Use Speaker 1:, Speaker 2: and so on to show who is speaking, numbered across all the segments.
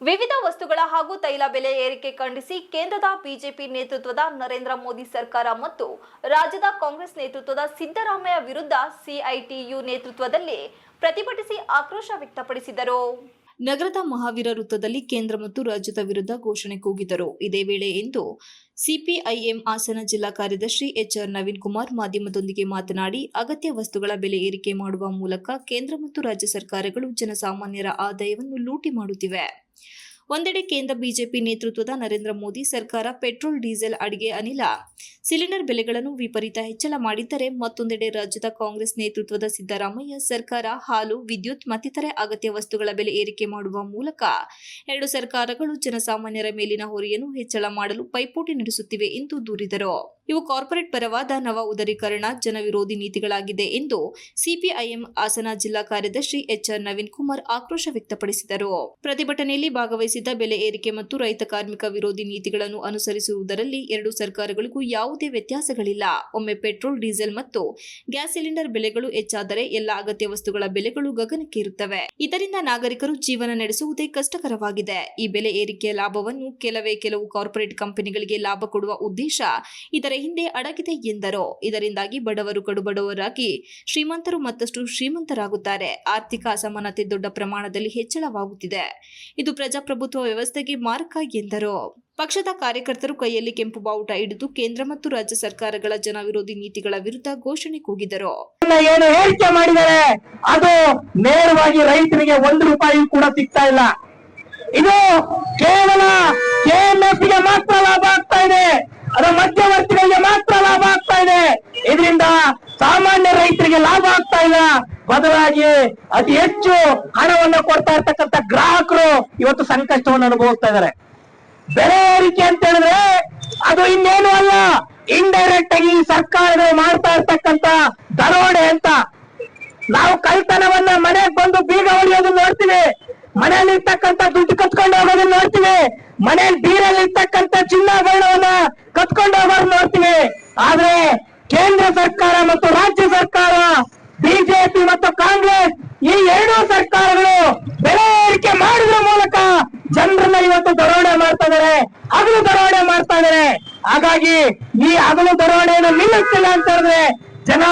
Speaker 1: ವಿವಿಧ ವಸ್ತುಗಳ ಹಾಗೂ ತೈಲ ಬೆಲೆ ಏರಿಕೆ ಖಂಡಿಸಿ ಕೇಂದ್ರದ ಬಿಜೆಪಿ ನೇತೃತ್ವದ ನರೇಂದ್ರ ಮೋದಿ ಸರ್ಕಾರ ಮತ್ತು ರಾಜ್ಯದ ಕಾಂಗ್ರೆಸ್ ನೇತೃತ್ವದ ಸಿದ್ದರಾಮಯ್ಯ ವಿರುದ್ಧ ಸಿಐಟಿಯು ನೇತೃತ್ವದಲ್ಲಿ ಪ್ರತಿಭಟಿಸಿ ಆಕ್ರೋಶ ವ್ಯಕ್ತಪಡಿಸಿದರು. ನಗರದ ಮಹಾವೀರ ವೃತ್ತದಲ್ಲಿ ಕೇಂದ್ರ ಮತ್ತು ರಾಜ್ಯದ ವಿರುದ್ಧ ಘೋಷಣೆ ಕೂಗಿದರು. ಇದೇ ವೇಳೆ ಇಂದು ಸಿಪಿಐಎಂ ಹಾಸನ ಜಿಲ್ಲಾ ಕಾರ್ಯದರ್ಶಿ ಎಚ್ಆರ್ ನವೀನ್ ಕುಮಾರ್ ಮಾಧ್ಯಮದೊಂದಿಗೆ ಮಾತನಾಡಿ, ಅಗತ್ಯ ವಸ್ತುಗಳ ಬೆಲೆ ಏರಿಕೆ ಮಾಡುವ ಮೂಲಕ ಕೇಂದ್ರ ಮತ್ತು ರಾಜ್ಯ ಸರ್ಕಾರಗಳು ಜನಸಾಮಾನ್ಯರ ಆದಾಯವನ್ನು ಲೂಟಿ ಮಾಡುತ್ತಿವೆ. ಒಂದೆಡೆ ಕೇಂದ್ರ ಬಿಜೆಪಿ ನೇತೃತ್ವದ ನರೇಂದ್ರ ಮೋದಿ ಸರ್ಕಾರ ಪೆಟ್ರೋಲ್, ಡೀಸೆಲ್, ಅಡಿಗೆ ಅನಿಲ ಸಿಲಿಂಡರ್ ಬೆಲೆಗಳನ್ನು ವಿಪರೀತ ಹೆಚ್ಚಳ ಮಾಡಿದ್ದರೆ, ಮತ್ತೊಂದೆಡೆ ರಾಜ್ಯದ ಕಾಂಗ್ರೆಸ್ ನೇತೃತ್ವದ ಸಿದ್ದರಾಮಯ್ಯ ಸರ್ಕಾರ ಹಾಲು, ವಿದ್ಯುತ್ ಮತ್ತಿತರೆ ಅಗತ್ಯ ವಸ್ತುಗಳ ಬೆಲೆ ಏರಿಕೆ ಮಾಡುವ ಮೂಲಕ ಎರಡು ಸರ್ಕಾರಗಳು ಜನಸಾಮಾನ್ಯರ ಮೇಲಿನ ಹೊರೆಯನ್ನು ಹೆಚ್ಚಳ ಮಾಡಲು ಪೈಪೋಟಿ ನಡೆಸುತ್ತಿವೆ ಎಂದು ದೂರಿದರು. ಇವು ಕಾರ್ಪೊರೇಟ್ ಪರವಾದ ನವ ಉದಾರೀಕರಣ, ಜನವಿರೋಧಿ ನೀತಿಗಳಾಗಿದೆ ಎಂದು ಸಿಪಿಐಎಂ ಹಾಸನ ಜಿಲ್ಲಾ ಕಾರ್ಯದರ್ಶಿ ಎಚ್ಆರ್ ನವೀನ್ ಕುಮಾರ್ ಆಕ್ರೋಶ ವ್ಯಕ್ತಪಡಿಸಿದರು. ಪ್ರತಿಭಟನೆಯಲ್ಲಿ ಭಾಗವಹಿಸಿದ್ದ ಬೆಲೆ ಏರಿಕೆ ಮತ್ತು ರೈತ ಕಾರ್ಮಿಕ ವಿರೋಧಿ ನೀತಿಗಳನ್ನು ಅನುಸರಿಸುವುದರಲ್ಲಿ ಎರಡು ಸರ್ಕಾರಗಳಿಗೂ ಯಾವುದೇ ವ್ಯತ್ಯಾಸಗಳಿಲ್ಲ. ಒಮ್ಮೆ ಪೆಟ್ರೋಲ್, ಡೀಸೆಲ್ ಮತ್ತು ಗ್ಯಾಸ್ ಸಿಲಿಂಡರ್ ಬೆಲೆಗಳು ಹೆಚ್ಚಾದರೆ ಎಲ್ಲ ಅಗತ್ಯ ವಸ್ತುಗಳ ಬೆಲೆಗಳು ಗಗನಕ್ಕೇರುತ್ತವೆ. ಇದರಿಂದ ನಾಗರಿಕರು ಜೀವನ ನಡೆಸುವುದೇ ಕಷ್ಟಕರವಾಗಿದೆ. ಈ ಬೆಲೆ ಏರಿಕೆಯ ಲಾಭವನ್ನು ಕೆಲವು ಕಾರ್ಪೊರೇಟ್ ಕಂಪನಿಗಳಿಗೆ ಲಾಭ ಕೊಡುವ ಉದ್ದೇಶ ಇದರ ಹಿಂದೆ ಅಡಗಿದೆ ಎಂದರು. ಇದರಿಂದಾಗಿ ಬಡವರು ಕಡುಬಡವರಾಗಿ, ಶ್ರೀಮಂತರು ಮತ್ತಷ್ಟು ಶ್ರೀಮಂತರಾಗುತ್ತಾರೆ. ಆರ್ಥಿಕ ಅಸಮಾನತೆ ದೊಡ್ಡ ಪ್ರಮಾಣದಲ್ಲಿ ಹೆಚ್ಚಳವಾಗುತ್ತಿದೆ. ಇದು ಪ್ರಜಾಪ್ರಭುತ್ವ ವ್ಯವಸ್ಥೆಗೆ ಮಾರಕ ಎಂದರು. ಪಕ್ಷದ ಕಾರ್ಯಕರ್ತರು ಕೈಯಲ್ಲಿ ಕೆಂಪು ಬಾವುಟ ಹಿಡಿದು ಕೇಂದ್ರ ಮತ್ತು ರಾಜ್ಯ ಸರ್ಕಾರಗಳ ಜನ ವಿರೋಧಿ ನೀತಿಗಳ ವಿರುದ್ಧ ಘೋಷಣೆ ಕೂಗಿದರು.
Speaker 2: ಏನು ಹೇಳಿಕೆ ಮಾಡಿದರೆ ಅದು ನೇರವಾಗಿ ರೈತರಿಗೆ ₹1 ಕೂಡ ಸಿಗ್ತಾ ಇಲ್ಲ. ಇದು ಕೇವಲ ಕೆಎಂಎಫ್ಗೆ ಮಾತ್ರ ಲಾಭ ಆಗ್ತಾ ಇದೆ, ಅದು ಮಧ್ಯವರ್ತಿಗಳಿಗೆ ಮಾತ್ರ ಲಾಭ ಆಗ್ತಾ ಇದೆ. ಇದರಿಂದ ಸಾಮಾನ್ಯ ರೈತರಿಗೆ ಲಾಭ ಆಗ್ತಾ ಇಲ್ಲ. ಬದಲಾಗಿ ಅತಿ ಹೆಚ್ಚು ಹಣವನ್ನು ಕೊಡ್ತಾ ಇರ್ತಕ್ಕಂಥ ಗ್ರಾಹಕರು ಇವತ್ತು ಸಂಕಷ್ಟವನ್ನು ಅನುಭವಿಸ್ತಾ ಇದ್ದಾರೆ. ಬೆಲೆ ಏರಿಕೆ ಅಂತ ಹೇಳಿದ್ರೆ ಅದು ಇನ್ನೇನು ಅಲ್ಲ, ಇಂಡೈರೆಕ್ಟ್ ಆಗಿ ಸರ್ಕಾರಗಳು ಮಾಡ್ತಾ ಇರ್ತಕ್ಕಂಥ ದರೋಡೆ ಅಂತ. ನಾವು ಕಳ್ತನವನ್ನ ಮನೆಗೆ ಬಂದು ಬೀಗ ಹೊಡೆಯೋದನ್ನ ನೋಡ್ತೀವಿ, ಮನೆಯಲ್ಲಿ ಇರ್ತಕ್ಕಂಥ ದುಡ್ಡು ಕತ್ಕೊಂಡು ಹೋಗೋದನ್ನ ನೋಡ್ತೀವಿ, ಮನೆಯಲ್ಲಿ ಬೀರಲ್ಲಿ ಇರ್ತಕ್ಕಂಥ ಚಿನ್ನಾಭರಣವನ್ನ ಕತ್ಕೊಂಡು ಹೋಗೋದನ್ನ ನೋಡ್ತೀವಿ. ಆದ್ರೆ ಕೇಂದ್ರ ಸರ್ಕಾರ ಮತ್ತು ರಾಜ್ಯ ಸರ್ಕಾರ, ಬಿಜೆಪಿ ಮತ್ತು ಕಾಂಗ್ರೆಸ್, ಈ ಎರಡೂ ಸರ್ಕಾರಗಳು ಬೆಲೆ ಏರಿಕೆ ಮಾಡುವ ಮೂಲಕ ಜನರನ್ನ ಇವತ್ತು ದರೋಡೆ ಮಾಡ್ತಾ ಇದಾರೆ, ಹಗಲು ದರೋಡೆ ಮಾಡ್ತಾ ಇದಾರೆ. ಹಾಗಾಗಿ ಈ ಹಗಲು ದರೋಡೆಯನ್ನು ನಿಲ್ಲಿಸಿಲ್ಲ ಅಂತ ಹೇಳಿದ್ರೆ ಜನ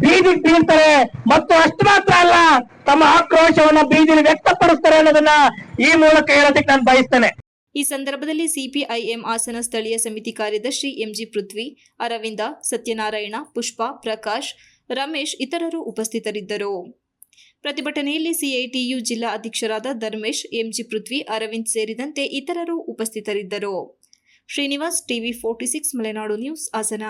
Speaker 2: ಬೀದಿಗೆ ಬೀಳ್ತಾರೆ ಮತ್ತು ಅಷ್ಟು ಮಾತ್ರ ಅಲ್ಲ, ತಮ್ಮ ಆಕ್ರೋಶವನ್ನ ಬೀದಿಲಿ ವ್ಯಕ್ತಪಡಿಸ್ತಾರೆ ಅನ್ನೋದನ್ನ ಈ ಮೂಲಕ ಹೇಳೋದಕ್ಕೆ ನಾನು ಬಯಸ್ತೇನೆ.
Speaker 1: ಈ ಸಂದರ್ಭದಲ್ಲಿ ಸಿಪಿಐಎಂ ಹಾಸನ ಸ್ಥಳೀಯ ಸಮಿತಿ ಕಾರ್ಯದರ್ಶಿ ಎಂಜಿ ಪೃಥ್ವಿ, ಅರವಿಂದ, ಸತ್ಯನಾರಾಯಣ, ಪುಷ್ಪ, ಪ್ರಕಾಶ್, ರಮೇಶ್ ಇತರರು ಉಪಸ್ಥಿತರಿದ್ದರು. ಪ್ರತಿಭಟನೆಯಲ್ಲಿ ಸಿಐಟಿಯು ಜಿಲ್ಲಾ ಅಧ್ಯಕ್ಷರಾದ ಧರ್ಮೇಶ್, ಎಂಜಿ ಪೃಥ್ವಿ, ಅರವಿಂದ್ ಸೇರಿದಂತೆ ಇತರರು ಉಪಸ್ಥಿತರಿದ್ದರು. Srinivas, TV 46 Malenadu news, Hassan.